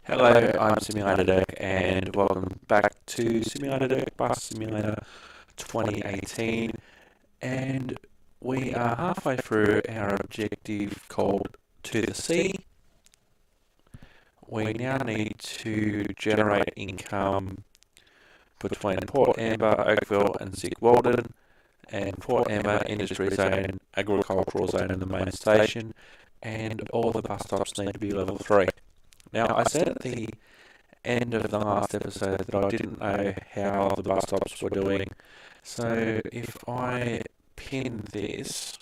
Hello, I'm Simulator Dirk, and welcome back to Simulator Dirk Bus Simulator 2018. And we are halfway through our objective called To the Sea. We now need to generate income between Port Amber, Oakville, and Zig Weldon, and Port Amber Industry Zone, Agricultural Zone, and the main station. And all the bus stops need to be level 3. Now, I said at the end of the last episode that I didn't know how the bus stops were doing. So if I pin this,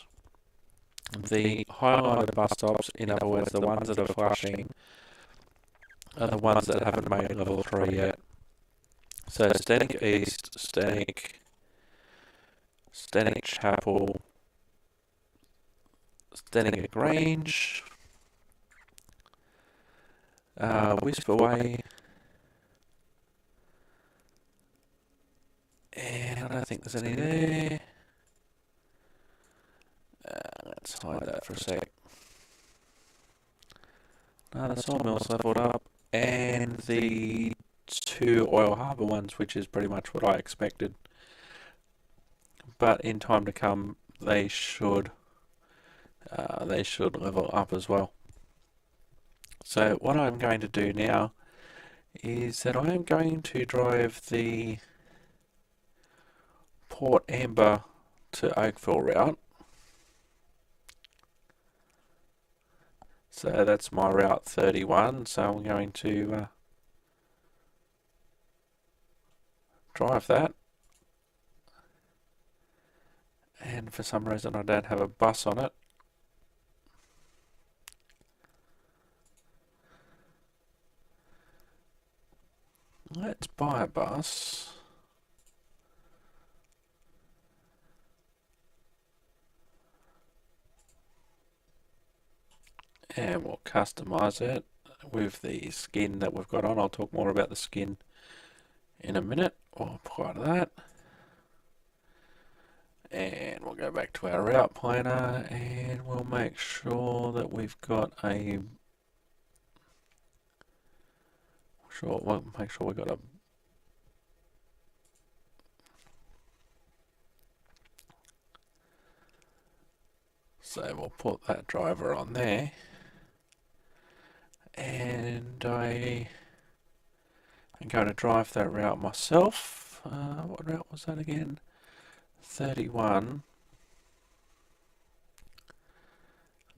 the highlighted bus stops, in other words, the ones that are flashing, are the ones that haven't made level 3 yet. So Static East, Static Chapel, Static Grange, Whisper Way, and I don't think there's any there. Let's hide that for a sec. No, the sawmill's leveled up, and the two Oil Harbour ones, which is pretty much what I expected. But in time to come, they should level up as well. So what I'm going to do now is that I am going to drive the Port Amber to Oakville route. So that's my route 31. So I'm going to drive that. And for some reason I don't have a bus on it. Let's buy a bus. And we'll customize it with the skin that we've got on. I'll talk more about the skin in a minute. We'll apply that. And we'll go back to our route planner and we'll make sure that we've got a... We'll make sure we've got a... So we'll put that driver on there. And I'm going to drive that route myself. What route was that again? 31.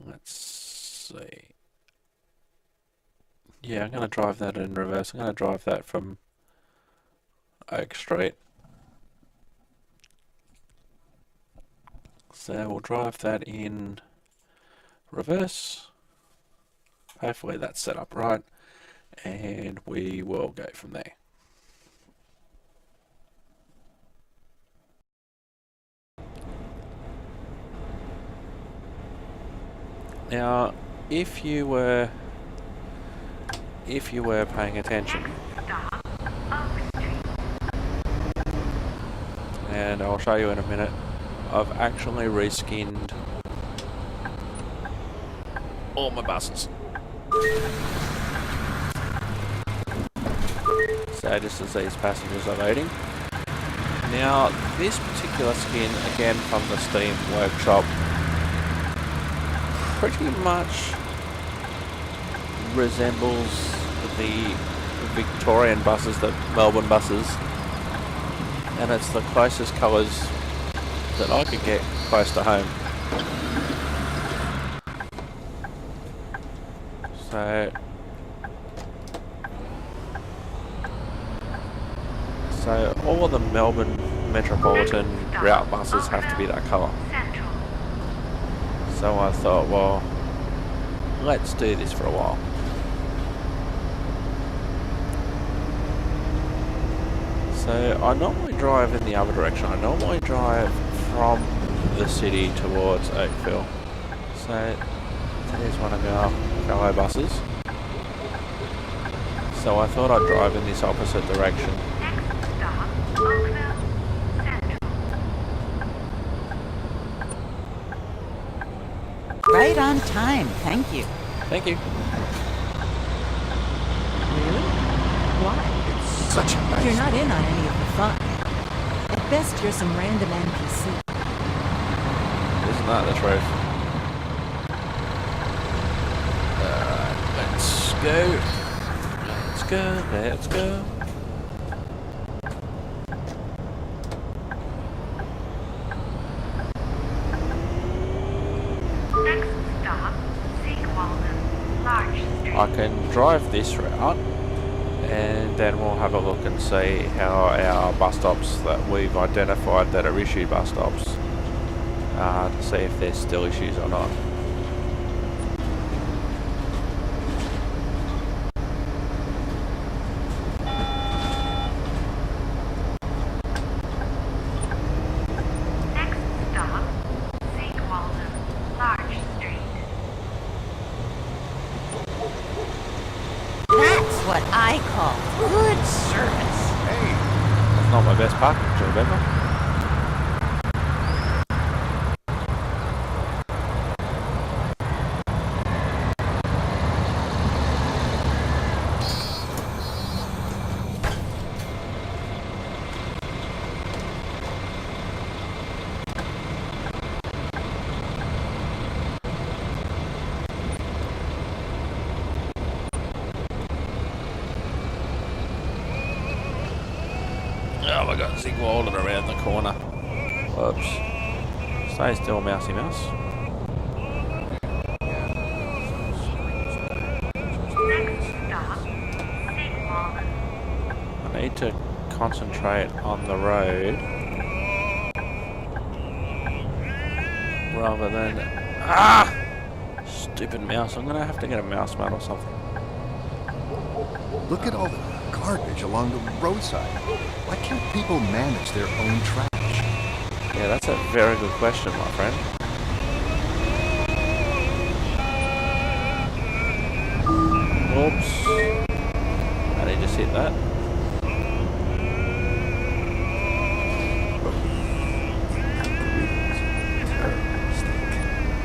Let's see. Yeah, I'm going to drive that in reverse. I'm going to drive that from Oak Street. So we'll drive that in reverse. Hopefully that's set up right, and we will go from there. Now, if you were paying attention, and I'll show you in a minute, I've actually reskinned all my buses. So just as these passengers are loading. Now this particular skin, again from the Steam workshop, pretty much resembles the Victorian buses, the Melbourne buses, and it's the closest colours that I could get close to home. So all of the Melbourne Metropolitan route buses have to be that colour. So I thought, well, let's do this for a while. So I normally drive in the other direction. I normally drive from the city towards Oakville. So there's one of our fellow buses. So I thought I'd drive in this opposite direction. Right on time, thank you. Thank you. Why? It's such a nice... You're not in on any of the fun. At best, you're some random NPC. Isn't that the truth? Alright, let's go. Let's go, let's go. Next stop, Seawalden, Large Street. I can drive this route and then we'll have a look and see how our bus stops that we've identified that are issue bus stops to see if there's still issues or not. Next stop, Seawalden, Large Street. That's what I call good service. Hey, That's not my best parking job ever. Oh, I got Zig Walden around the corner. Whoops. Stay still, mousey mouse. Next stop, Seawalden. I need to concentrate on the road rather than... Ah! Stupid mouse. I'm gonna have to get a mouse mat or something. look at all the garbage along the roadside. Why can't people manage their own trash? Yeah, that's a very good question, my friend. Whoops. I did just hit that.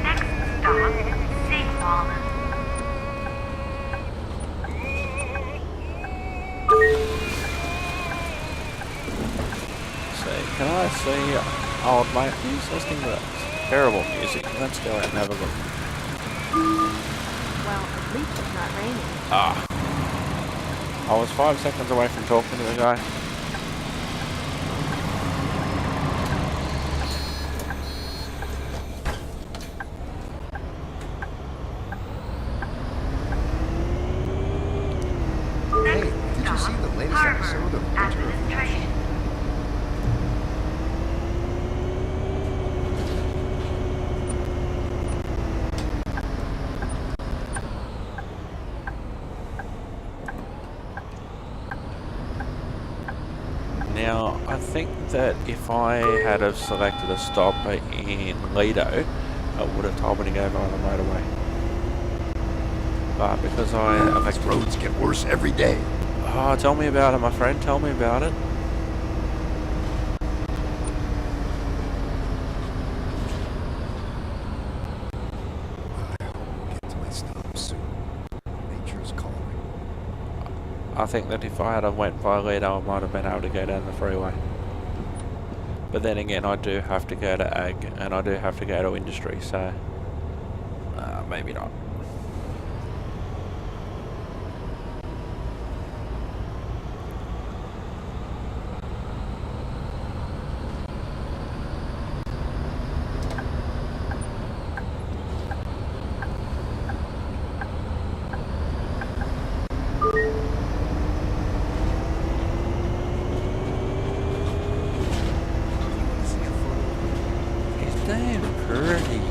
Next stop, Seawalden. So, can I see old mate who's listening to that terrible music? Let's go out and have a look. Well, at least it's not raining. Ah. I was 5 seconds away from talking to the guy. Hey, did you see the latest episode of Winter of Administration. Now, I think that if I had have selected a stop in Lido, it would have told me to go by the motorway. But because I These roads get worse every day. Oh, tell me about it, my friend. Tell me about it. I hope we get to my stop soon. Nature's calling. I think that if I had have went by Lido, I might have been able to go down the freeway. But then again, I do have to go to Ag, and I do have to go to Industry, so maybe not. See a photo. It's damn pretty.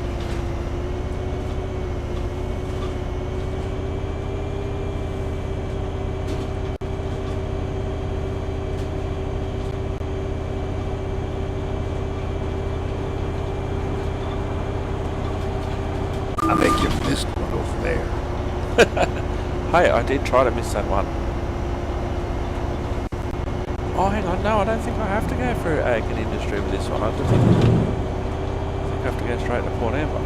I think you missed one over there. Hey, I did try to miss that one. Oh, hang on. No, I don't think I have to go through Ag and Industry with this one. I just think I have to go straight to Port Amber.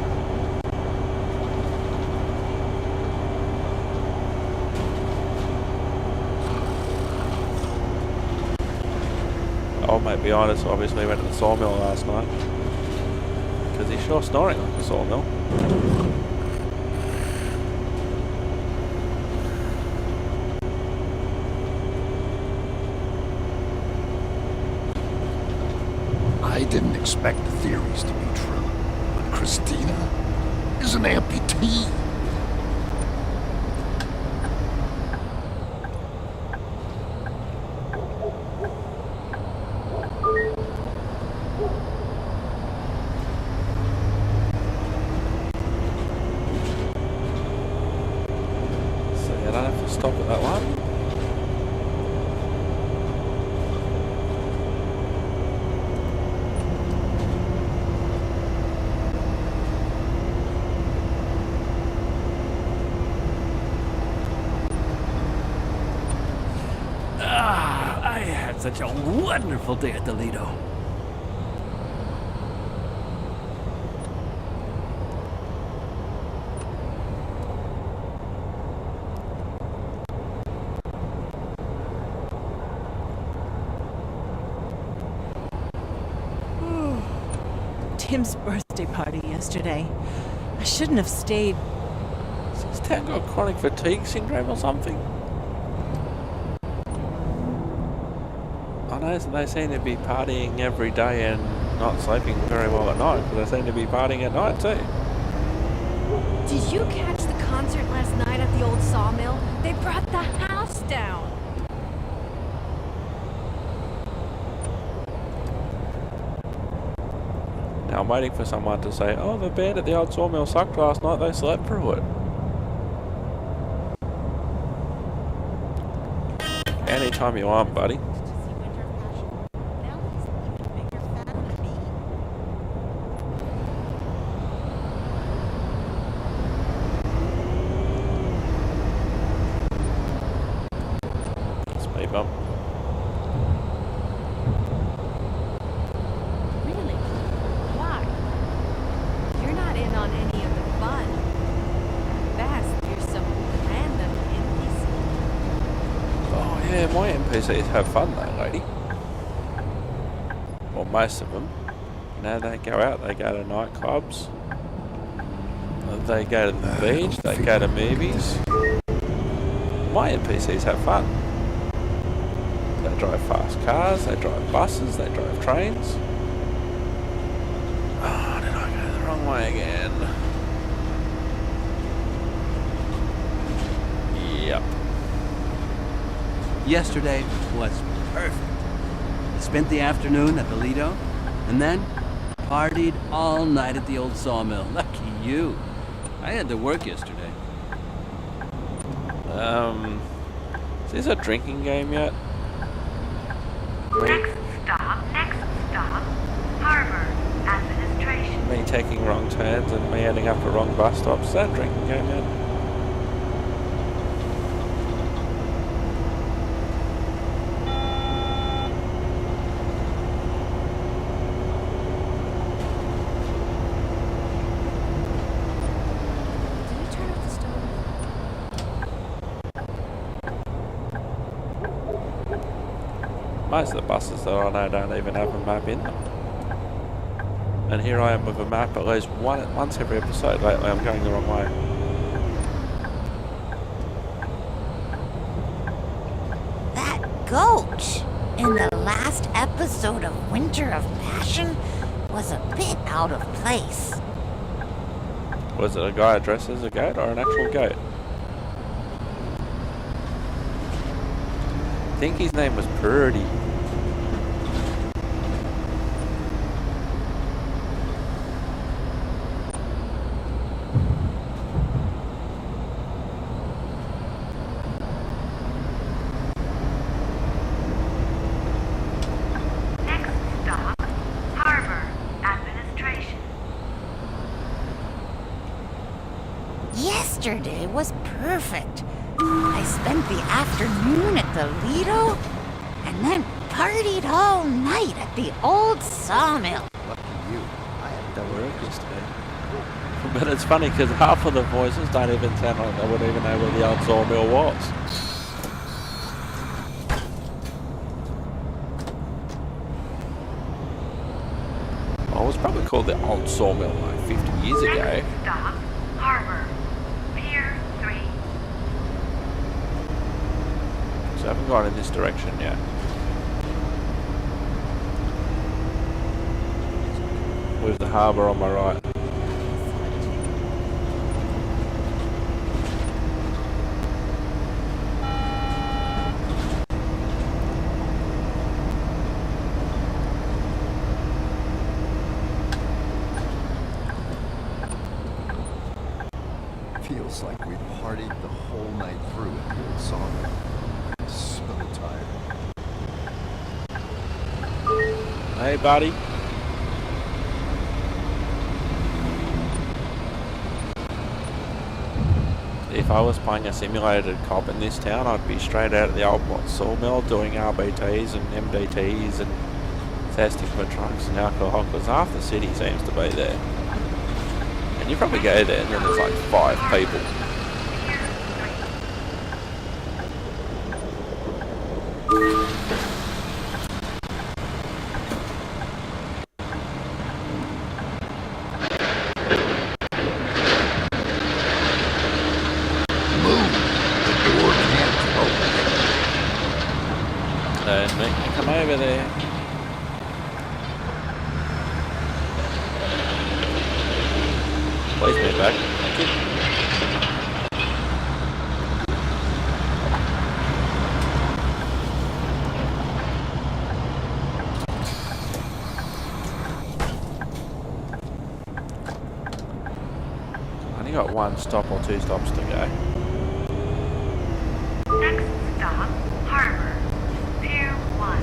behind us obviously went to the sawmill last night. Because he's sure snoring like a sawmill. I didn't expect the theories to be true, but Christina is an amputee. So you don't have to stop at that one. I had such a wonderful day at the Lido. Tim's birthday party yesterday. I shouldn't have stayed. Has Tim got chronic fatigue syndrome or something? I know they seem to be partying every day and not sleeping very well at night, but they seem to be partying at night too. Did you catch the concert last night at the old sawmill? They brought the house down. Now I'm waiting for someone to say, oh, the band at the old sawmill sucked last night, they slept through it. Anytime you want, buddy. Speed bump. Really? Why? You're not in on any of the fun. At best, you're some random NPC. Oh yeah, my NPCs have fun though, lady. Well, most of them. You know, they go out, they go to nightclubs. They go to the beach, they go to movies. My NPCs have fun. They drive fast cars, they drive buses, they drive trains. Oh, did I go the wrong way again? Yep. Yesterday was perfect. I spent the afternoon at the Lido, and then partied all night at the old sawmill. Lucky you. I had to work yesterday. Is this a drinking game yet? Next stop, Harbor Administration. Me taking wrong turns and me ending up at wrong bus stops. Is that a drinking game yet? Did you turn off the stove? Most of the buses that I know don't even have a map in them. And here I am with a map at least once every episode lately. I'm going the wrong way. That gulch in the last episode of Winter of Passion was a bit out of place. Was it a guy dressed as a goat or an actual goat? I think his name was Purdy. Next stop, Harbor Administration. Yesterday was perfect. I spent the afternoon at the Lido and then partied all night at the old sawmill. Lucky you. I had They were yesterday. But it's funny because half of the voices don't even sound like they would even know where the old sawmill was. built the old sawmill like 50 years ago. Next stop, Harbor. Pier 3. So I haven't gone in this direction yet. With the harbour on my right. Feels like we partied the whole night through at the old sawmill. So tired. Hey, buddy. If I was playing a simulated cop in this town, I'd be straight out of the old sawmill doing RBTs and MDTs and testing for drugs and alcohol, because half the city seems to be there. And you probably go there and then there's like 5 people. And make me come over there. Please move back. Thank you. I only got 1 stop or 2 stops to go. Next stop, Harbor. Pier 1.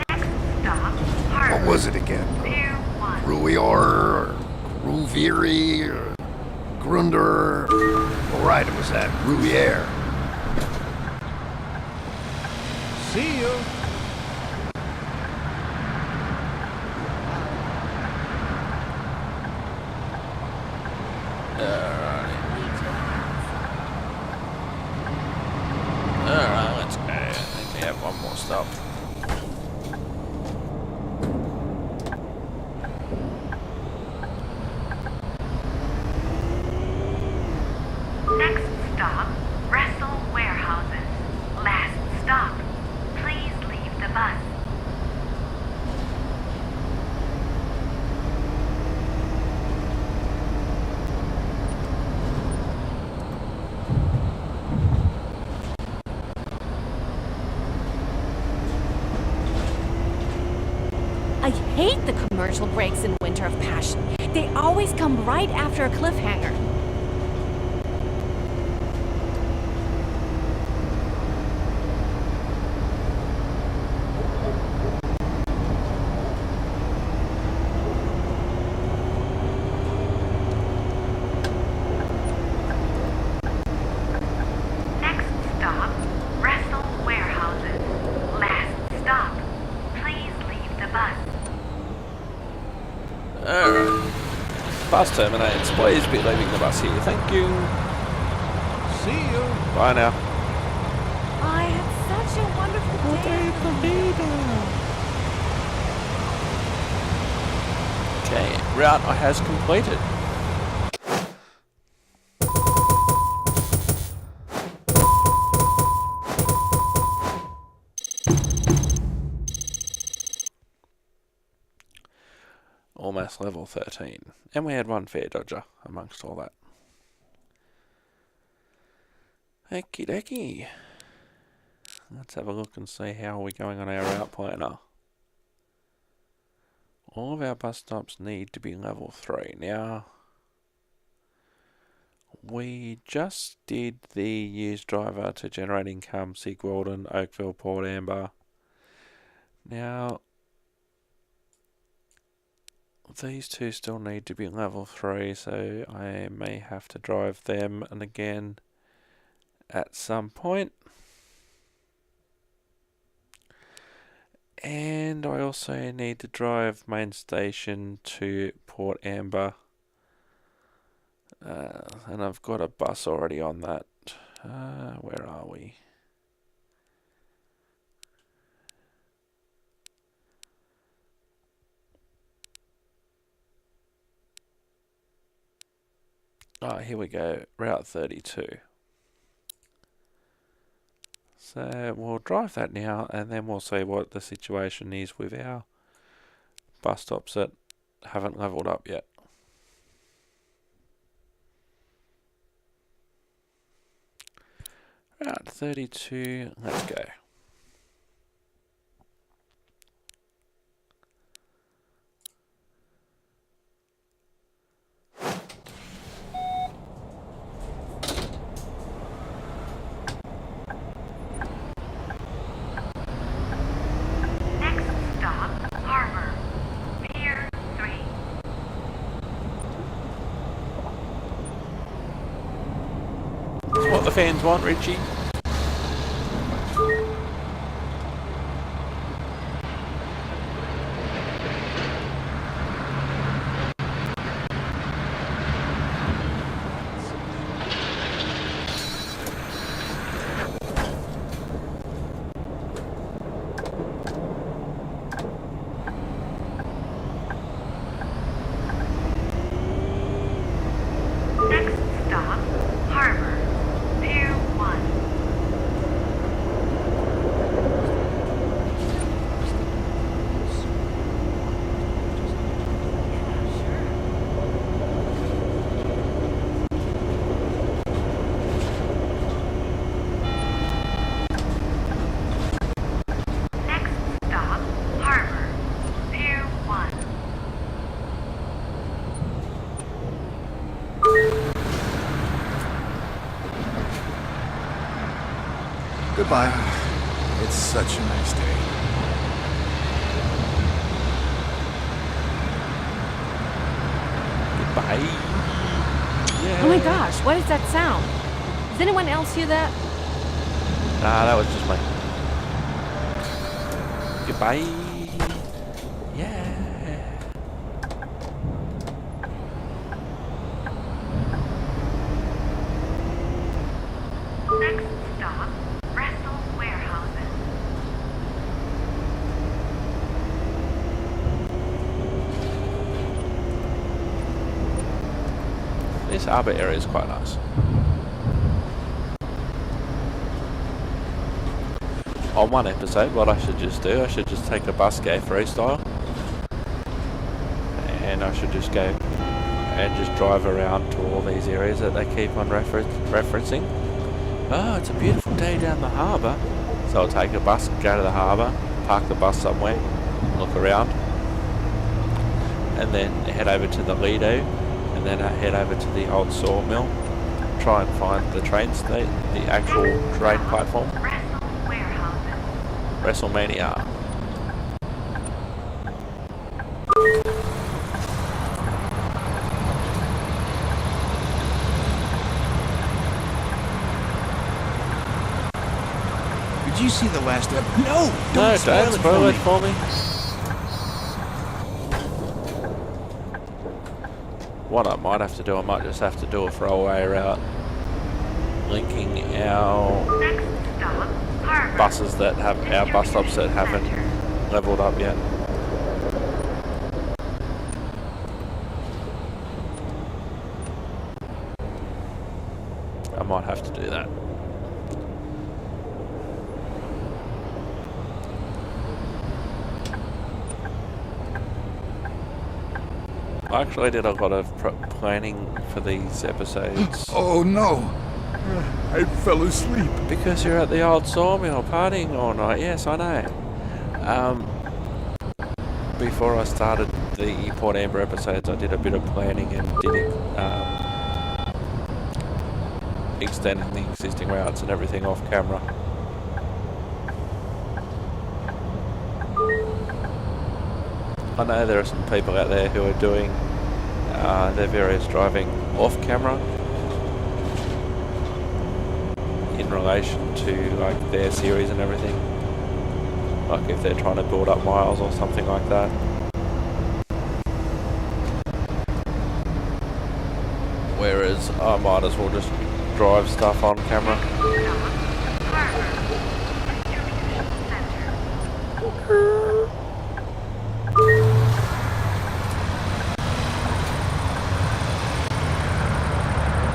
Next stop, Harbor. What was it again? Pier 1. Ruior, Ruviri, Grunder. All right, it was that. Ruier. See you. Alright, let's go. I think we have 1 more stop. Next stop, Wrestle Warehouses. Last stop. Please leave the bus. I hate the commercial breaks in Winter of Passion. They always come right after a cliffhanger. Next stop, Wrestle Warehouses. Last stop. Please leave the bus. Alright. Bus terminates. Please be leaving the bus here. Thank you. See you. Bye now. I had such a wonderful day. Okay, route I has completed. Almost level 13. And we had 1 fare dodger amongst all that. Okie dokie. Let's have a look and see how we're going on our route planner. All of our bus stops need to be level 3. Now, we just did the use driver to generate income, Sigwalden, Oakville, Port Amber. Now, these 2 still need to be level 3, so I may have to drive them and again at some point. And I also need to drive main station to Port Amber. And I've got a bus already on that. Where are we? Oh, here we go. Route 32. So we'll drive that now, and then we'll see what the situation is with our bus stops that haven't leveled up yet. Route 32, let's go. Next stop, Harbor. Pier 3. That's what the fans want, Richie. Next stop, Harbor. Pier 1. Next stop, Harbor. Pier 1. Goodbye. It's such a nice day. Goodbye. Oh my gosh, what is that sound? Does anyone else hear that? Nah, that was just my... Goodbye. Yeah. Next stop, Russell Warehouses. This harbour area is quite nice. On one episode, what I should just do, I should just take a bus go freestyle. And I should just go and just drive around to all these areas that they keep on referencing. Oh, it's a beautiful day down the harbour. So I'll take a bus, go to the harbour, park the bus somewhere, look around, and then head over to the Lido, and then head over to the old sawmill, try and find the train station, the actual train platform. Russell Warehouses. WrestleMania. Did you see the last episode? No! No, don't spoil it for me. What I might have to do, I might just have to do a throwaway route, linking our Next stop, Harbor. buses that have our bus stops that haven't leveled up yet. I might have to do that. I actually did a lot of planning for these episodes. Oh no! I fell asleep. Because you're at the old sawmill partying all night. Yes, I know. Before I started the Port Amber episodes, I did a bit of planning and did extending the existing routes and everything off camera. I know there are some people out there who are doing their various driving off camera in relation to like their series and everything. Like if they're trying to build up miles or something like that. Whereas I might as well just drive stuff on camera.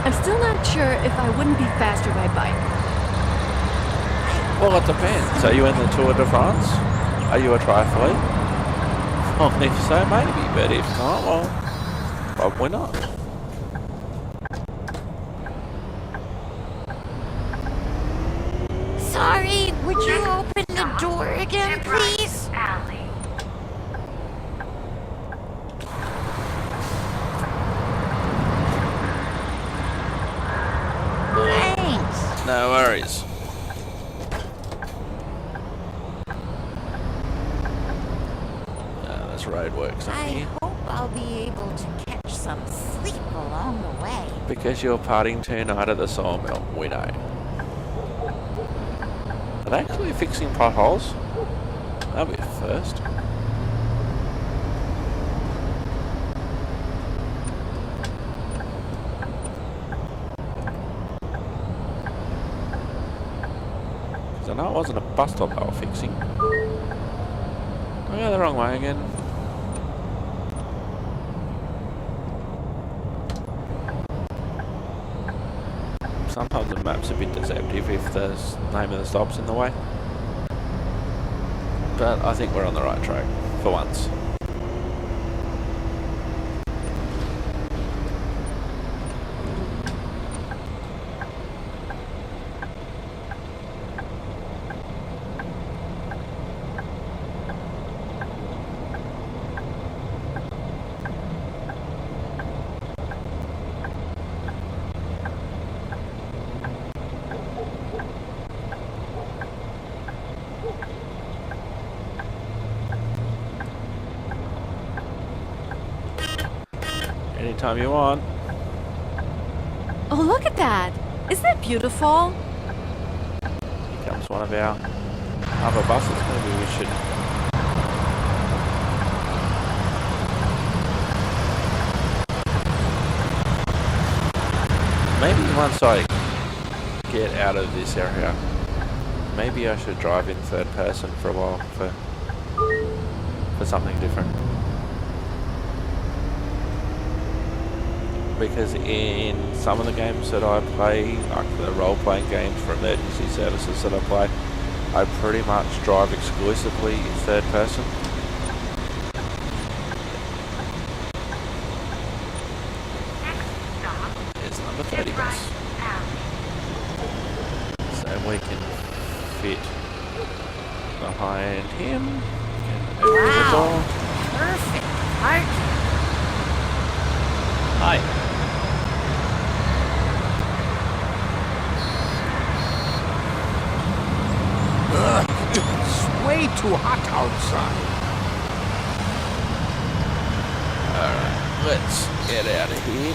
I'm still not sure if I wouldn't be faster by bike. Well, it depends. Are you in the Tour de France? Are you a triathlete? Well, if so, maybe. But if not, well, probably not. Sorry, would you open the door again, please? Alley. Thanks. No worries. There's roadworks up I here. hope I'll be able to catch some sleep along the way. Because you're partying tonight at the sawmill, we know. Are they actually fixing potholes? That'll be a first. I know it wasn't a bus stop they were fixing. Oh yeah, the wrong way again. Sometimes the map's a bit deceptive if the name of the stop's in the way. But I think we're on the right track, for once. Anytime you want. Oh, look at that! Isn't that beautiful? Here comes one of our other buses. Maybe we should... Maybe once I get out of this area, maybe I should drive in third person for a while for something different. Because in some of the games that I play, like the role-playing games for emergency services that I play, I pretty much drive exclusively in third person. Next stop, It's number 30 right bus. alley. So we can fit behind him. Can open the Wow. door. Perfect parking. Hi. It's way too hot outside. Alright, let's get out of here.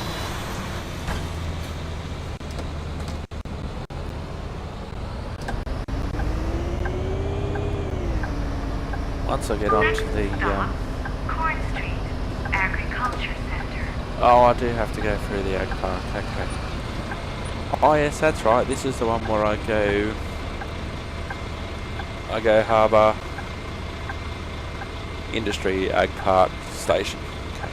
Once I get onto the Next stop, Corn Street, Agriculture Center. oh, I do have to go through the ag park, okay. Oh yes, that's right, this is the one where I go harbour, industry, ag park, station. Okay.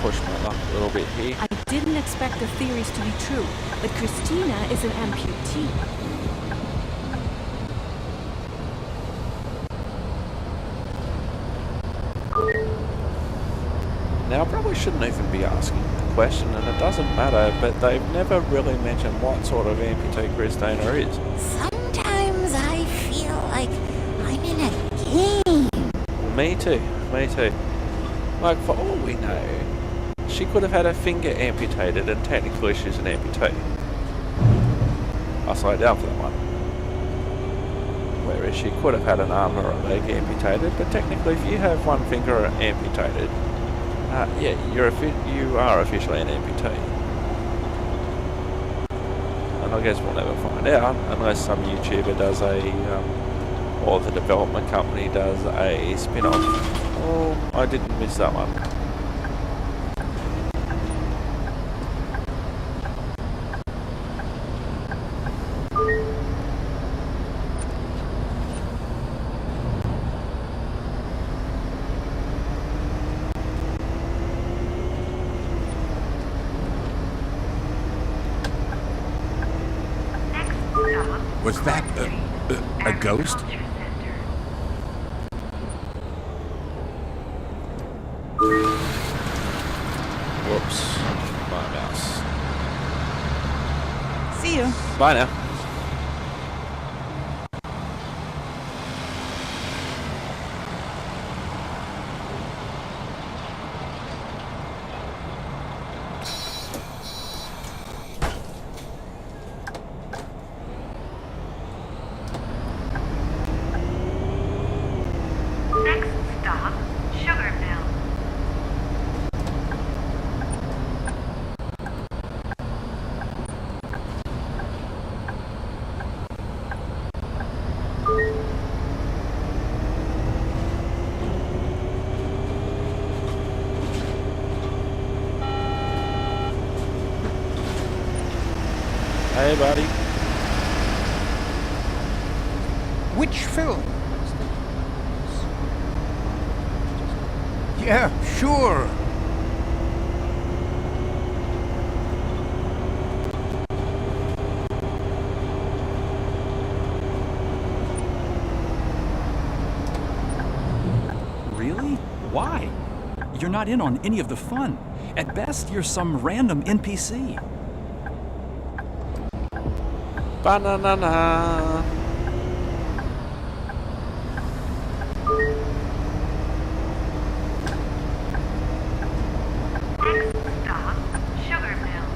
Push my luck a little bit here. I didn't expect the theories to be true, that Christina is an amputee. Now I probably shouldn't even be asking that question, and it doesn't matter, but they've never really mentioned what sort of amputee Christina is. Sometimes I feel like I'm in a game. Me too. Like, for all we know, she could have had her finger amputated, and technically she's an amputee. I'll slow down for that one. Whereas she could have had an arm or a leg amputated, but technically if you have one finger amputated, yeah, you are officially an amputee. And I guess we'll never find out unless some YouTuber does or the development company does a spin-off. Oh, I didn't miss that one. Was that a ghost? Whoops. My mouse. See you. Bye now. Next stop, Sugar Mill. Hey, buddy. Which film? Yeah, sure. Really? Why? You're not in on any of the fun. At best, you're some random NPC. Banana. Next stop, Sugar Mill.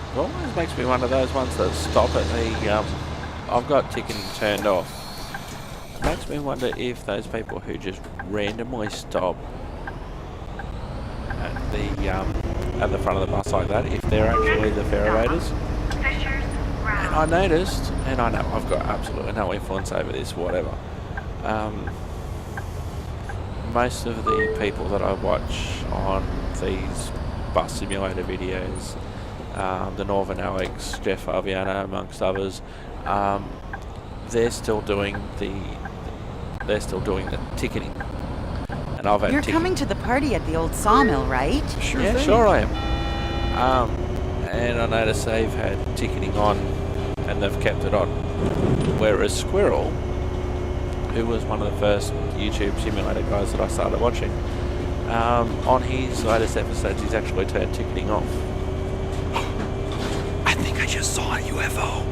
It always makes me one of those ones that stop at the, I've got ticketing turned off. It makes me wonder if those people who just randomly stop at the front of the bus like that, if they're actually the Fairy-Raiders. Fisher's And Row. I noticed, and I know I've got absolutely no influence over this, whatever. Most of the people that I watch on these bus simulator videos, the Northern Alex, Jeff Fabiano, amongst others, they're still doing the ticketing. And I've had You're coming to the party at the old sawmill, right? Sure Yeah, thing. sure I am. And I noticed they've had ticketing on, and they've kept it on. Whereas Squirrel, who was one of the first YouTube simulator guys that I started watching, on his latest episodes, he's actually turned ticketing off. I think I just saw a UFO.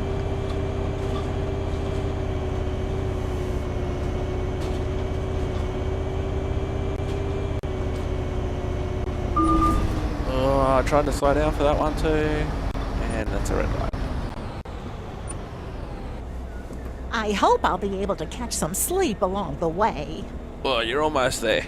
Oh, I tried to slow down for that one too, and that's a red light. I hope I'll be able to catch some sleep along the way. Well, you're almost there.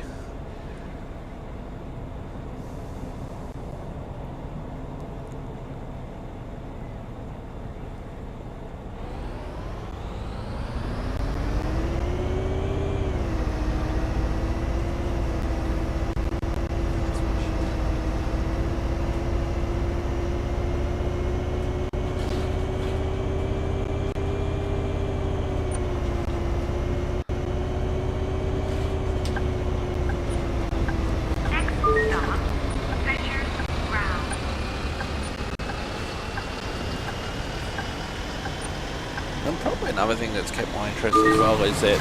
And probably another thing that's kept my interest as well is that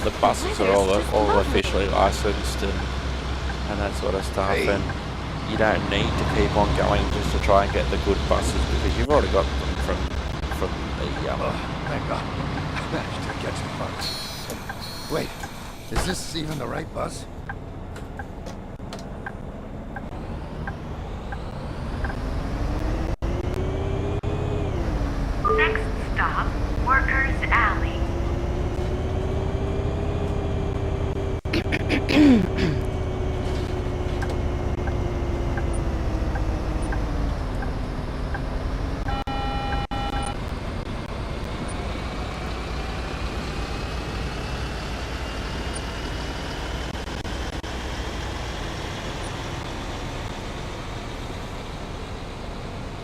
the buses are all officially licensed and that sort of stuff, and you don't need to keep on going just to try and get the good buses because you've already got them from the Thank God. I managed to catch the bus. Wait, is this even the right bus? Next stop, Workers Alley.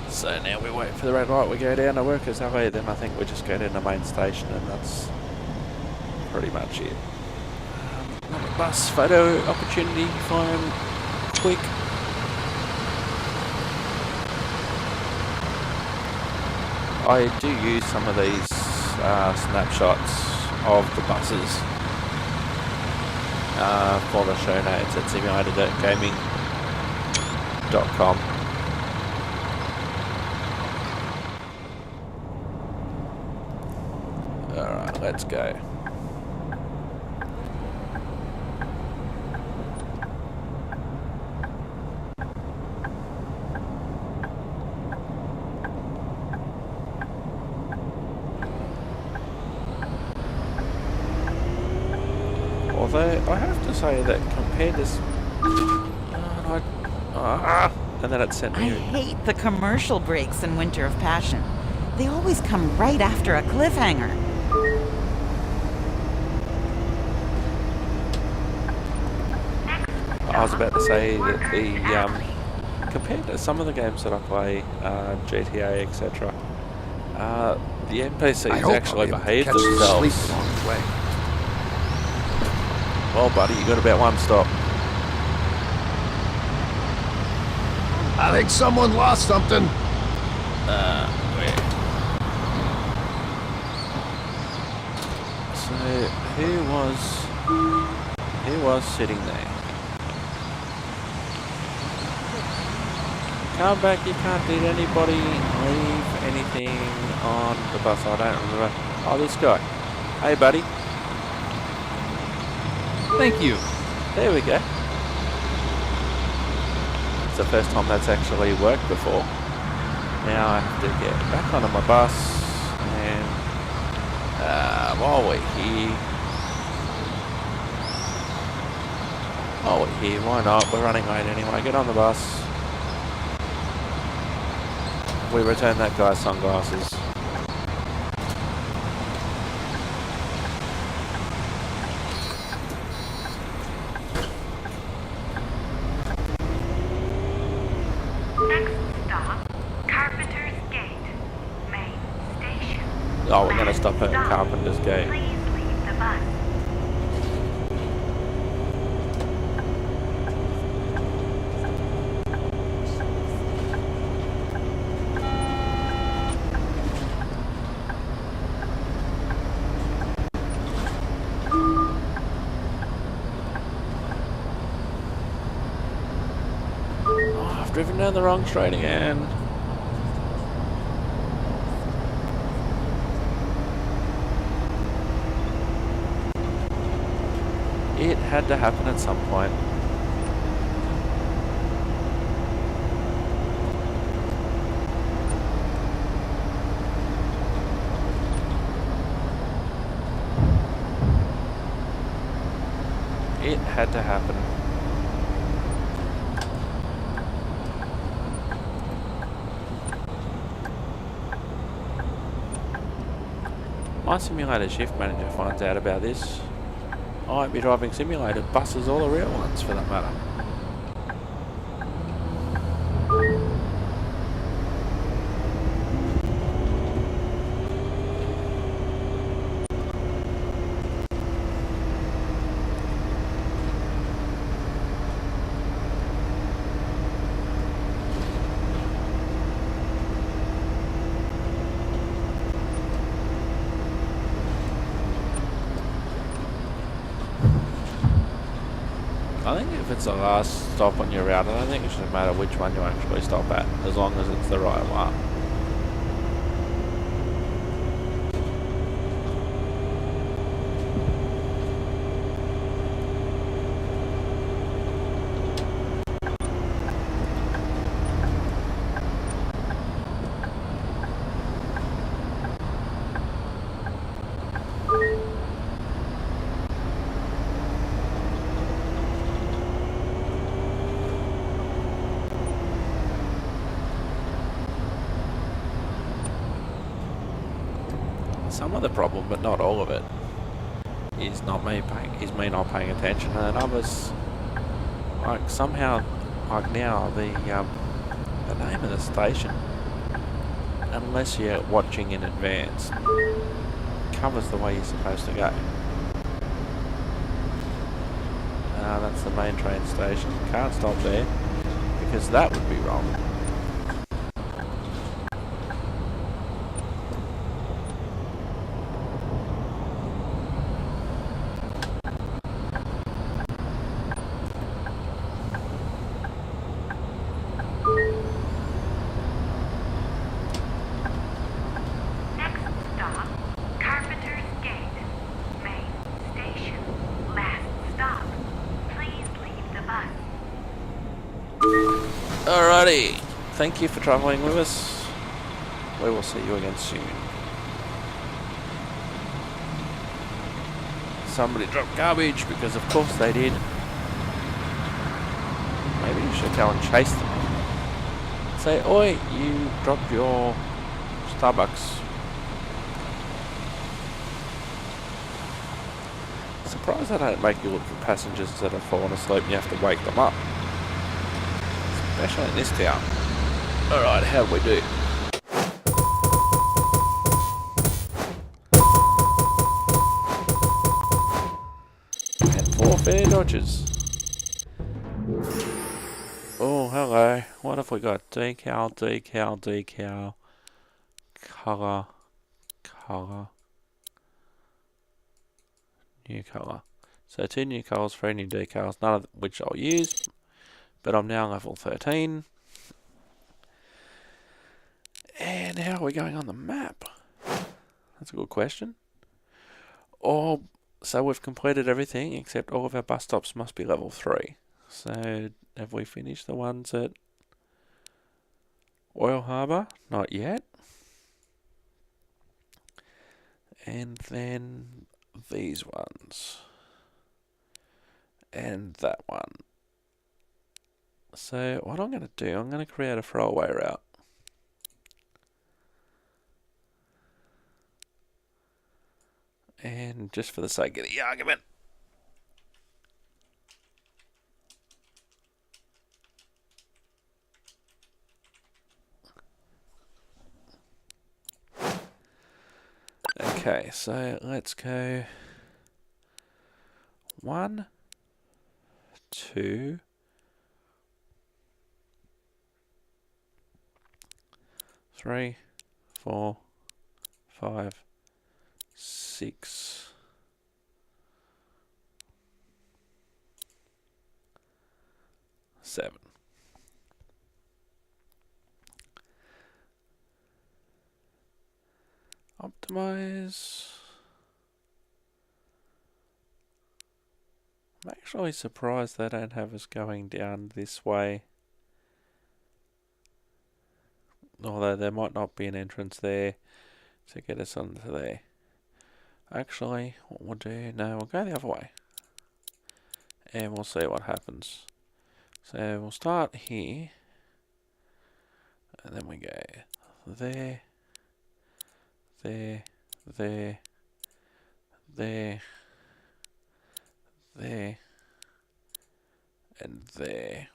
So now we wait for the red light, we go down to Workers Alley, then I think we just go down to the main station and that's pretty much it. Another bus photo opportunity for him, quick. I do use some of these snapshots of the buses for the show notes at simulator.gaming.com. Alright, let's go. Although, I have to say that compared to... and then it sent I me... hate the commercial breaks in Winter of Passion. They always come right after a cliffhanger. I was about to say that the compared to some of the games that I play, GTA, etc., the NPCs actually behave themselves. Well, buddy, you got about one stop. I think someone lost something. Where? So who was sitting there? Come back, you can't let anybody leave anything on the bus. I don't remember. Oh, this guy. Hey, buddy. Thank you. There we go. It's the first time that's actually worked before. Now I have to get back onto my bus and while we're here, why not? We're running late anyway. Get on the bus. We return that guy's sunglasses. Next stop, Carpenter's Gate, main station. Oh, we're going to stop at Carpenter's Gate. Please leave the bus. Driven down the wrong straight again. It had to happen at some point. It had to happen. My simulator shift manager finds out about this. I won't be driving simulated buses, all the real ones for that matter. I think if it's the last stop on your route, I don't think it should matter which one you actually stop at, as long as it's the right one. Some of the problem, but not all of it, is me not paying attention, and others, like somehow, like now the name of the station, unless you're watching in advance, covers the way you're supposed to go. That's the main train station. Can't stop there because that would be wrong. Alrighty, thank you for travelling with us. We will see you again soon. Somebody dropped garbage, because of course they did. Maybe you should go and chase them. Say, oi, you dropped your Starbucks. Surprised they don't make you look for passengers that have fallen asleep and you have to wake them up. Especially in this town. Alright, how do we do? And 4 fair dodges. Oh, hello. What have we got? Decal, decal, decal. Colour. Colour. New colour. So 2 new colours, 3 new decals, none of which I'll use. But I'm now level 13. And how are we going on the map? That's a good question. So we've completed everything except all of our bus stops must be level 3. So have we finished the ones at Oil Harbour? Not yet. And then these ones. And that one. So what I'm going to do, I'm going to create a throwaway route. And just for the sake of the argument, okay, so let's go 1, 2, 3, 4, 5, 6, 7. Optimize. I'm actually surprised they don't have us going down this way. Although there might not be an entrance there to get us onto there. Actually, what we'll do, no, we'll go the other way. And we'll see what happens. So we'll start here. And then we go there, there, there, there, there, and there.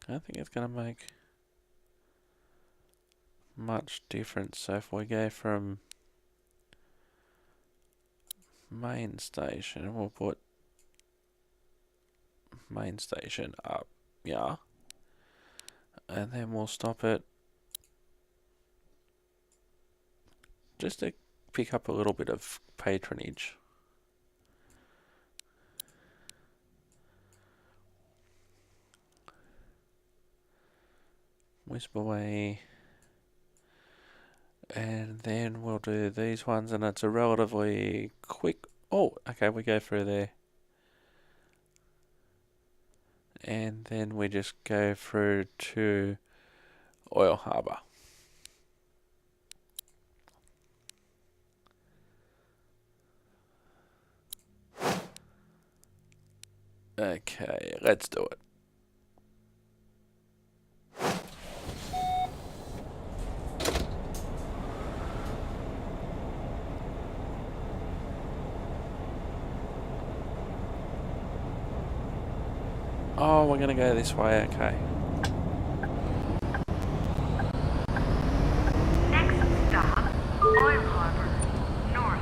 I don't think it's going to make much difference. So if we go from main station, we'll put main station up, yeah. And then we'll stop it just to pick up a little bit of patronage. Whisperway. And then we'll do these ones, and it's a relatively quick... Oh, okay, we go through there. And then we just go through to Oil Harbour. Okay, let's do it. Oh, we're gonna go this way, okay. Next stop, Oil Harbor, north.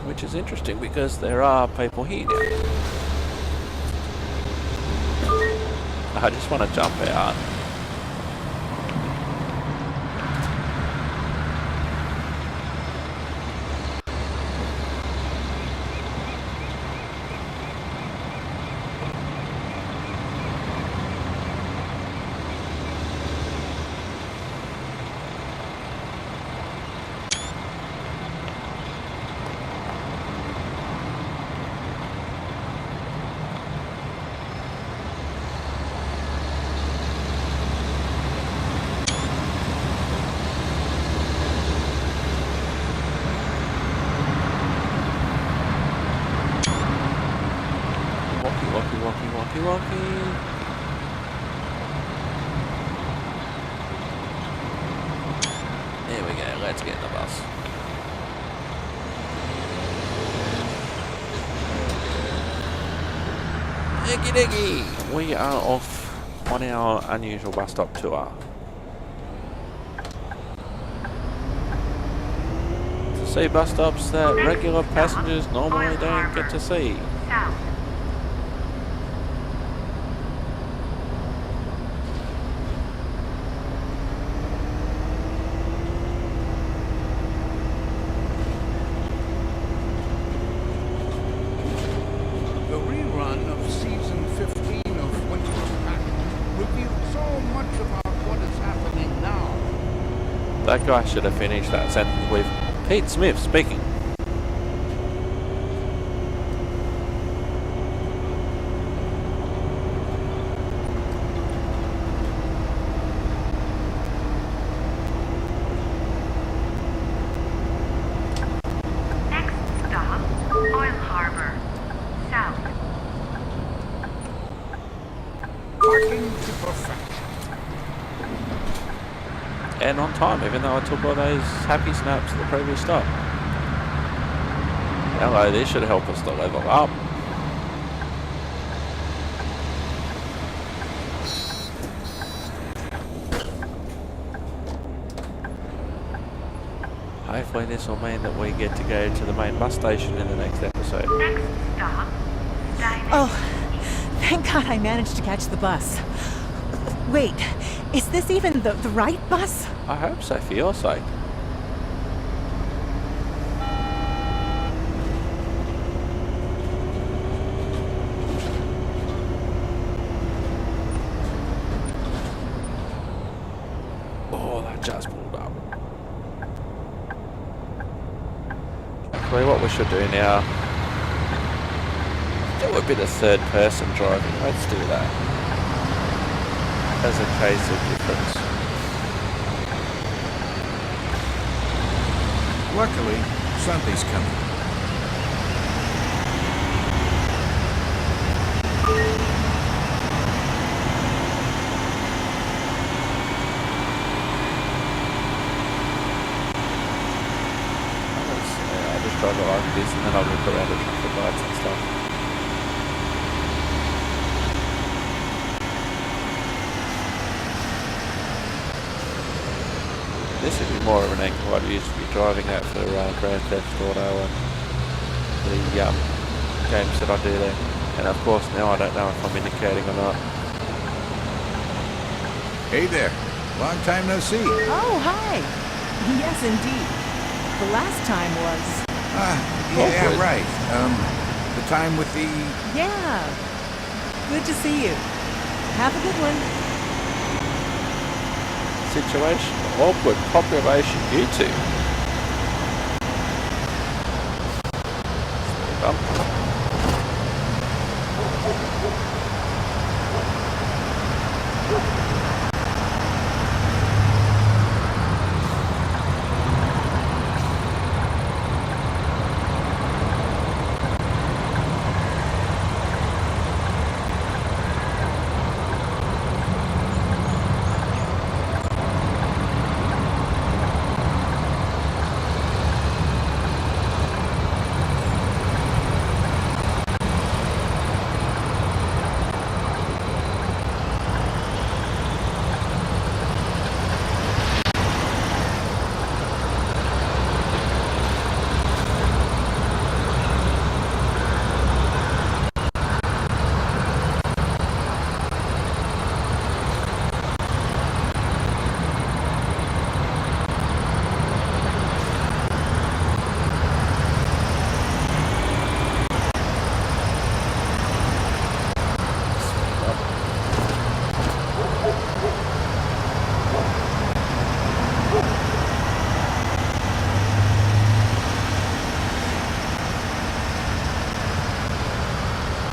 Which is interesting because there are people here now. I just want to jump out. Rocky. There we go, let's get in the bus. Diggy diggy! We are off on our unusual bus stop tour. To see bus stops that regular passengers normally don't get to see. South. The rerun of season 15 of Winter Pack revealed so much about what is happening now. That guy should have finished that sentence with Pete Smith speaking. Next stop, Oil Harbor, south. Parking to perfection. And on time, even though I took all those happy snaps at the previous stop. Hello, this should help us to level up. Hopefully this will mean that we get to go to the main bus station in the next episode. Next stop, Dining. Oh, thank God I managed to catch the bus. Wait, is this even the right bus? I hope so, for your sake. Oh, that just pulled up. Actually, what we should do now, do a bit of third person driving. Let's do that. As a case of difference. Luckily, Sunday's coming. I'll just drive it like this and then I'll look around the traffic lights and stuff. This would be more of an angle I'd used to be driving that for Grand Theft Auto and the games that I do there. And of course now I don't know if I'm indicating or not. Hey there. Long time no see. Oh, hi. Yes, indeed. The last time was... Yeah, Awkward. right. The time with the... Yeah. Good to see you. Have a good one. Situation, awkward population YouTube. Speed bump.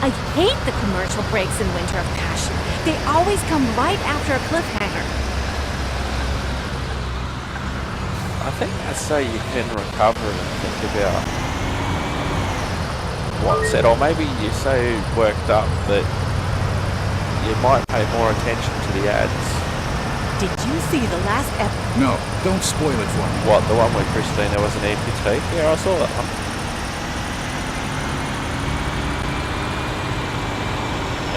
I hate the commercial breaks in Winter of Passion. They always come right after a cliffhanger. I think that's so you can recover and think about what's said, or maybe you're so worked up that you might pay more attention to the ads. Did you see the last episode? No, don't spoil it for me. What, the one where Christina was an amputee? Yeah, I saw that one.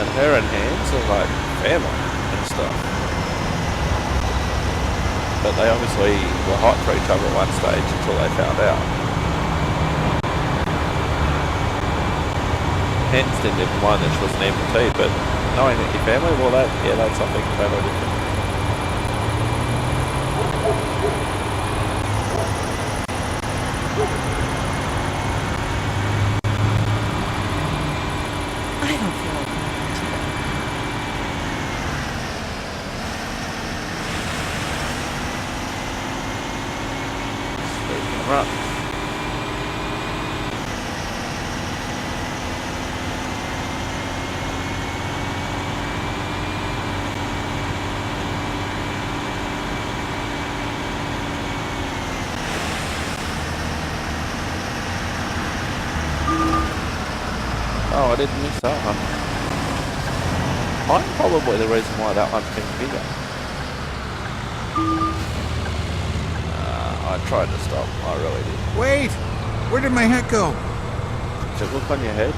And her and Hans are like family and stuff. But they obviously were hot for each other at one stage until they found out. Hans didn't even mind that she was an amputee, but knowing that your family, well, that's something totally different. I don't feel like that today. Speaking of runs. Oh, I didn't miss that one. I'm probably the reason why that one's been bigger. I tried to stop. I really did. Wait! Where did my hat go? Does it look on your head?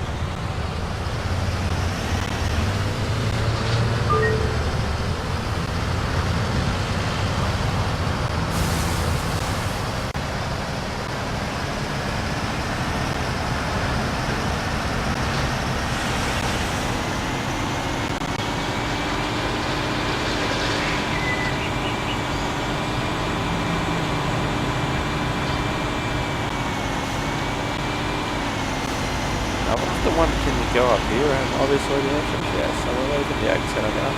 I wonder one, can you go up here? And obviously the entrance, yes. So we're leaving the Ag Centre now.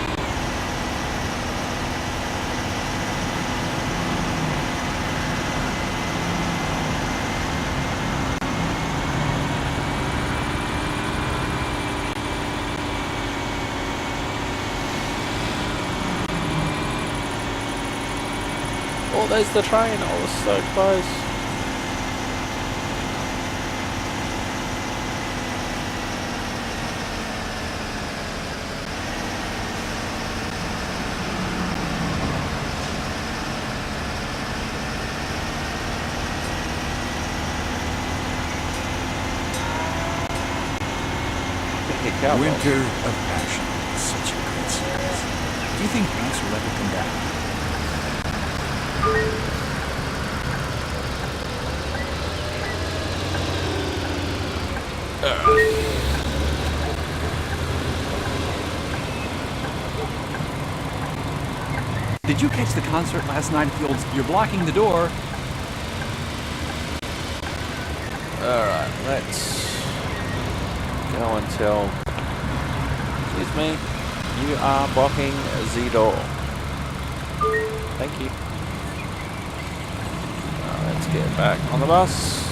Oh, there's the train. I was so close. Winter of Passion. Such a great series. Do you think Max will ever come back? Did you catch the concert last night at the old... You're blocking the door. Alright, let's go and tell... Excuse me? You are blocking the door. Thank you. Let's get back on the bus.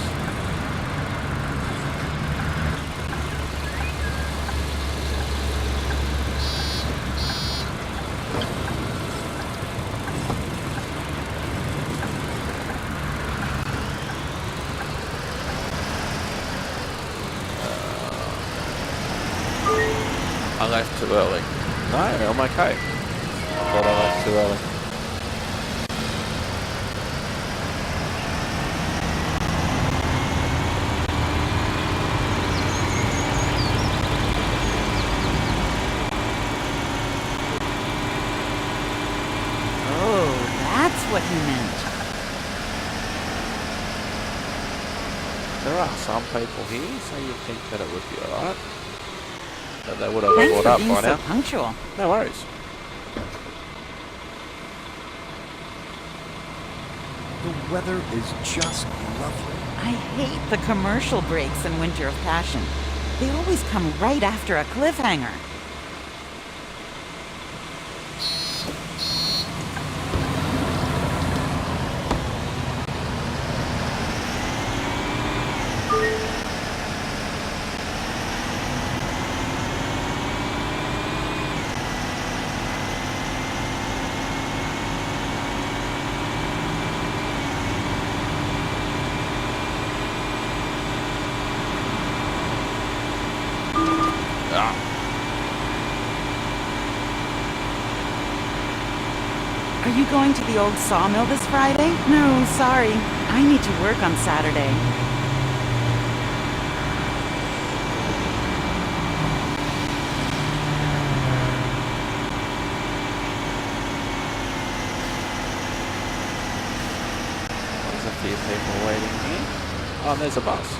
I left too early. No, I'm okay. But I left too early. Oh, that's what he meant. There are some people here, so you'd think that it would be alright. But they would have Thanks caught for up being by so now. punctual. No worries. The weather is just lovely. I hate the commercial breaks in Winter of Passion. They always come right after a cliffhanger. Are you going to the old sawmill this Friday? No, sorry. I need to work on Saturday. There's a few people waiting here. Oh, there's a bus.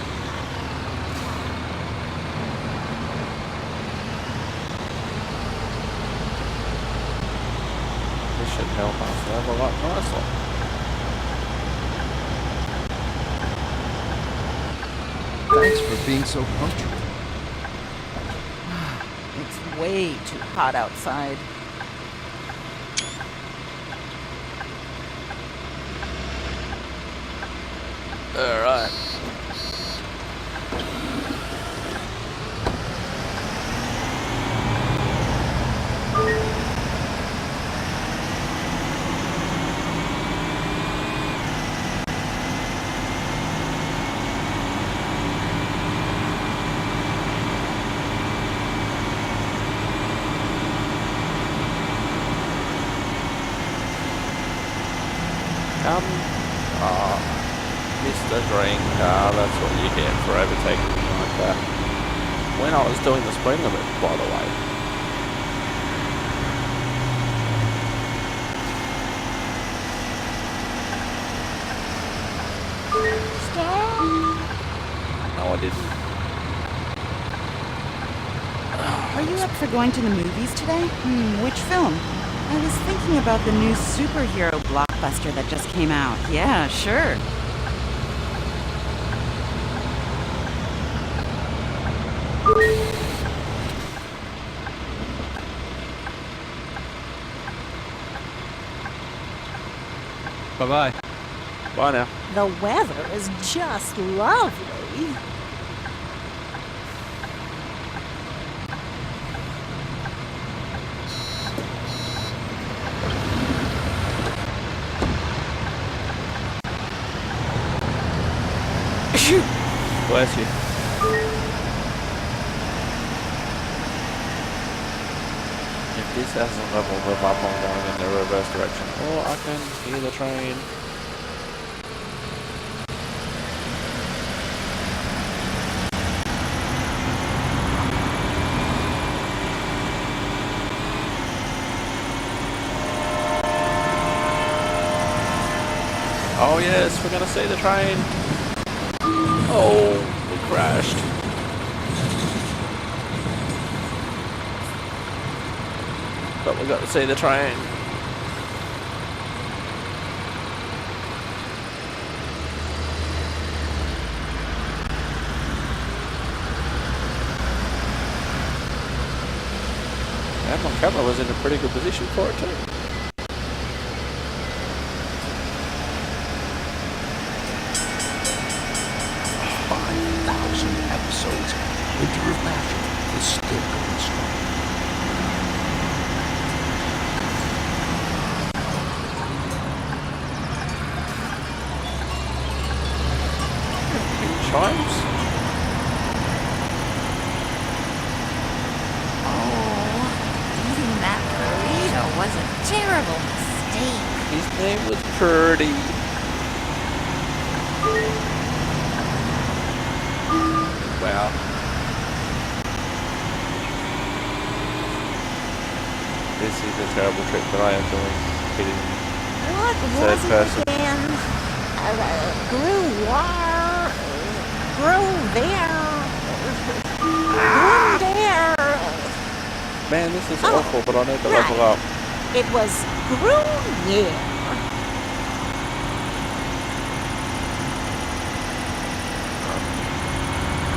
This should help us level up nicely. Thanks for being so punctual. It's way too hot outside. Alright. Mr. Green Car, that's what you get for overtaking me like that. When I was doing the speed limit, by the way. Stop! No, I didn't. Are you up for going to the movies today? Which film? I was thinking about the new superhero blockbuster that just came out. Yeah, sure. Bye-bye. Bye now. The weather is just lovely. Bless you. If this hasn't leveled them up, I'm going in the reverse direction. Or I can hear the train. Oh yes, we're gonna see the train. Oh, we crashed. But we got to see the train. How on camera was in a pretty good position for it too. 5,000 episodes. Winter of Magic is still going strong. Chimes? Oh, eating that burrito was a terrible mistake. His name was Purdy. Wow. This is a terrible trick that I am doing. Hitting What third was person. it again? Grew there. Man, this is Oh, awful, but I need to right. level up. It was Gruyere.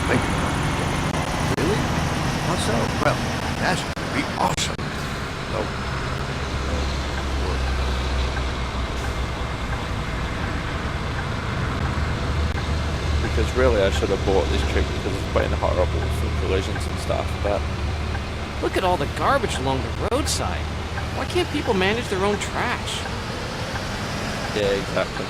Maybe not. Really? How so? Well, that's gonna be awesome. No. Because really I should have bought this trick because it's been horrible for collisions and stuff, but Look at all the garbage along the roadside. Why can't people manage their own trash? yeah, exactly.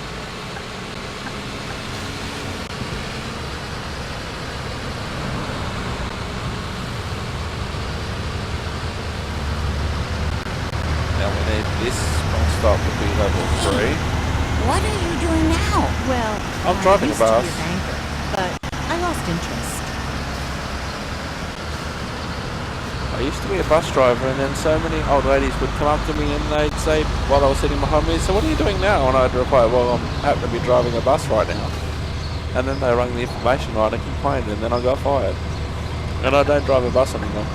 Now we need this bus stop to be level 3. What are you doing now? Well, I'm driving a used to be bus. banker, but I lost interest. I used to be a bus driver, and then so many old ladies would come up to me and they'd say, while I was sitting behind me, so what are you doing now? And I'd reply, well, I'm happen to be driving a bus right now. And then they rang the information line and complained, and then I got fired. And I don't drive a bus anymore.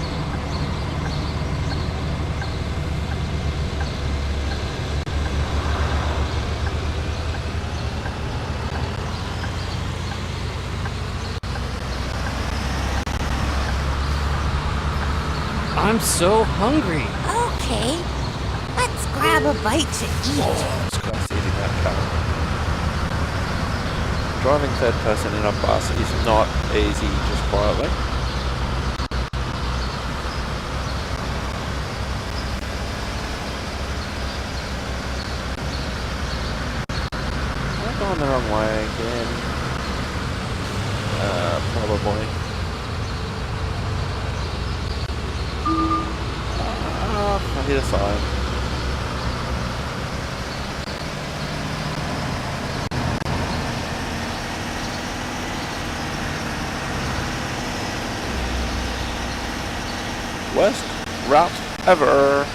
I'm so hungry. Okay, let's grab a bite to eat. Oh, this guy's eating that car. Driving third person in a bus is not easy just quietly. Am I going the wrong way again? Probably. I hit a sign. Worst route ever.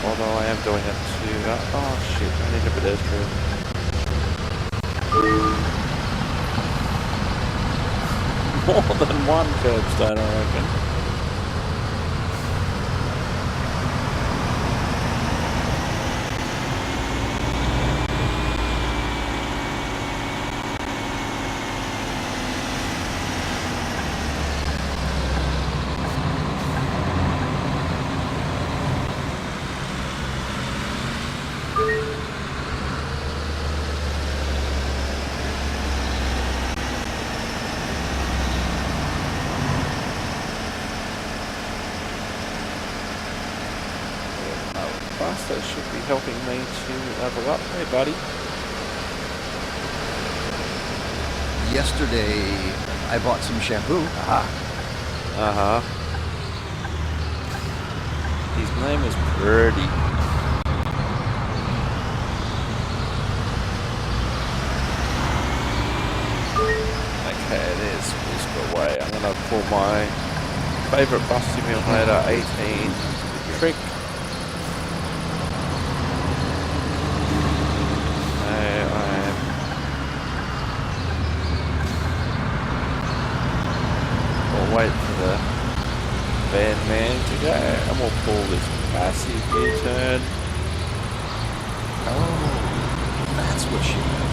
Although I am doing it to... oh shit, I need a pedestrian. More than one curbstone, I reckon. Blockbuster should be helping me to level up. Hey, buddy. Yesterday, I bought some shampoo. Uh-huh. His name is Purdy. Okay, there's Whisper Way. I'm gonna pull my favorite bus simulator 18 trick. Wait for the van man to go, and we'll pull this massive U-turn. Oh, that's what she meant.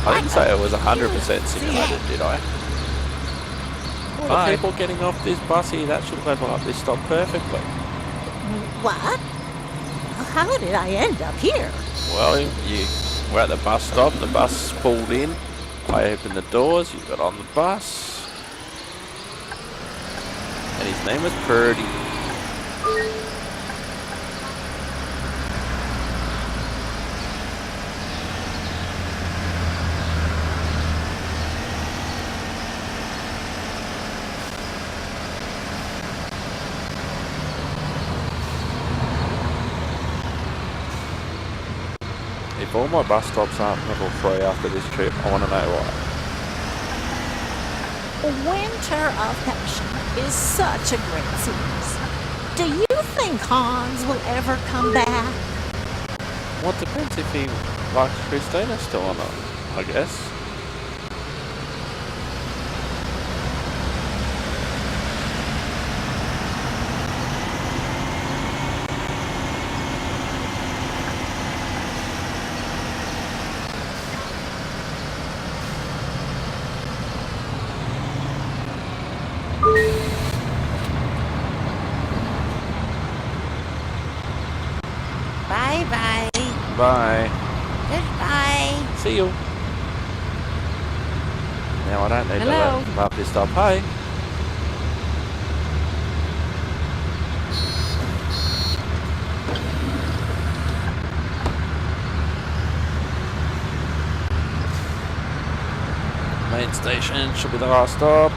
I didn't say it was 100% simulated, did I? All the Bye. people getting off this bus here, that should level up this stop perfectly. What? How did I end up here? Well, you were at the bus stop, the bus pulled in, I opened the doors, you got on the bus, and his name was Purdy. If all my bus stops aren't level 3 after this trip, I want to know why. Winter of Passion is such a great series. Do you think Hans will ever come back? Well, it depends if he likes Christina still or not, I guess. Bye-bye. Bye. Goodbye. See you. Now I don't need Hello? to let him up this stop. Hey. Main station should be the last stop.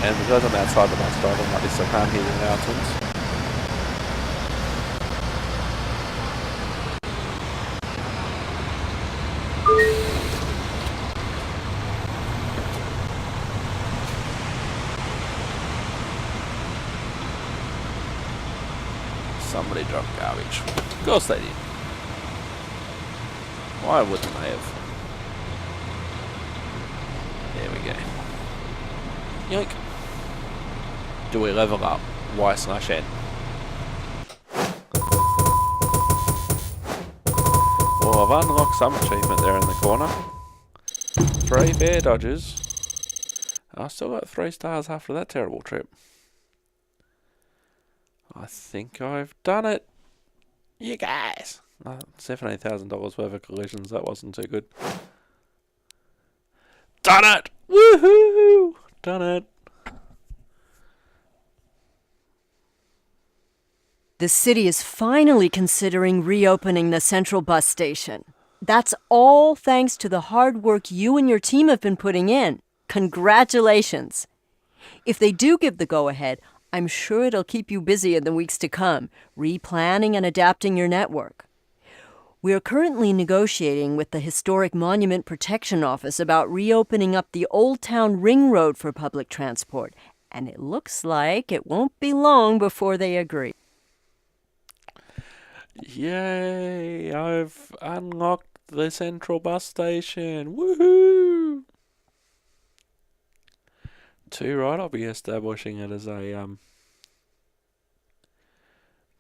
And because I'm outside the bus stop, I'm like this, I can't hear the announcements. Somebody dropped garbage. Of course they did. Why wouldn't they have? There we go. Yoink. Do we level up? Y/N. Well, I've unlocked some achievement there in the corner. 3 bear dodges. I still got 3 stars after that terrible trip. I think I've done it. You guys. $17,000 worth of collisions. That wasn't too good. Done it! Woohoo! Done it. The city is finally considering reopening the central bus station. That's all thanks to the hard work you and your team have been putting in. Congratulations. If they do give the go-ahead, I'm sure it'll keep you busy in the weeks to come, replanning and adapting your network. We are currently negotiating with the Historic Monument Protection Office about reopening up the Old Town Ring Road for public transport, and it looks like it won't be long before they agree. Yay! I've unlocked the central bus station. Woohoo! 2 right, I'll be establishing it as a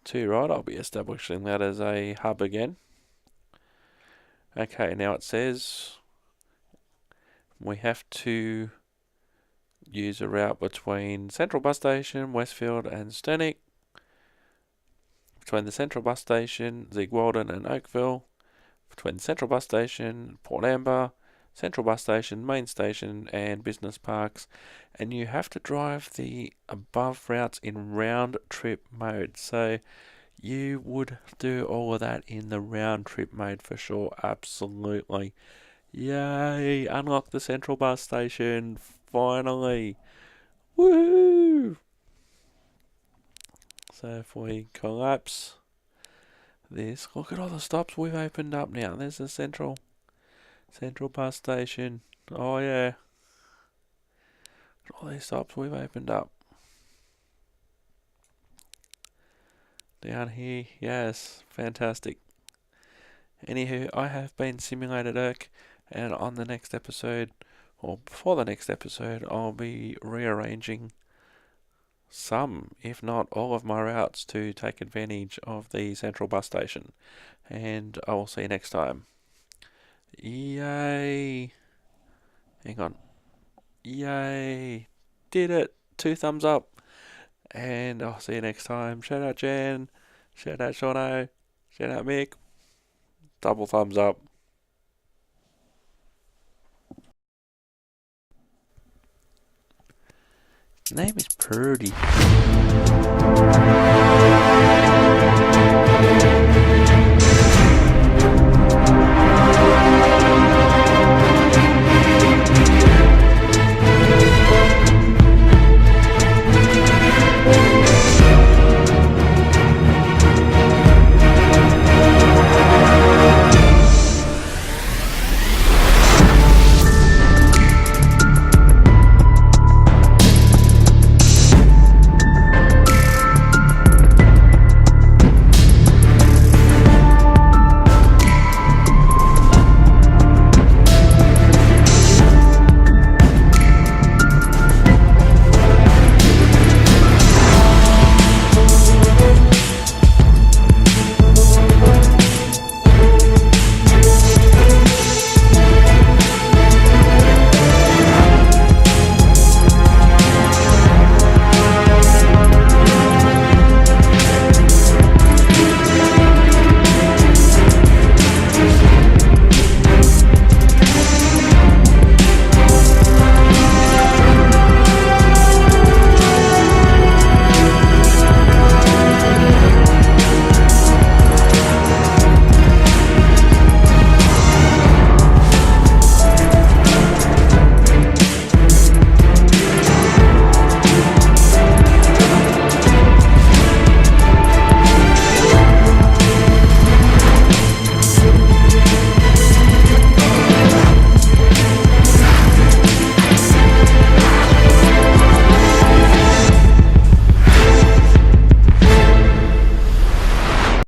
2 right, I'll be establishing that as a hub again. Okay, now it says we have to use a route between Central Bus Station, Westfield and Sternick, between the Central Bus Station, Zigwalden and Oakville, between the Central Bus Station, Port Amber, Central Bus Station, Main Station and Business Parks, and you have to drive the above routes in round trip mode. So you would do all of that in the round trip mode for sure, absolutely. Yay, unlock the Central Bus Station, finally. Woohoo! So if we collapse this, look at all the stops we've opened up now. There's the Central Bus Station. Oh yeah. All these stops we've opened up. Down here, yes, fantastic. Anywho, I have been Simulated Irk, and on the next episode, or before the next episode, I'll be rearranging some, if not all, of my routes to take advantage of the central bus station. And I will see you next time. Yay! Hang on. Yay! Did it! 2 thumbs up. And I'll see you next time. Shout out Jen. Shout out Shauno. Shout out Mick. Double thumbs up. Name is Purdy.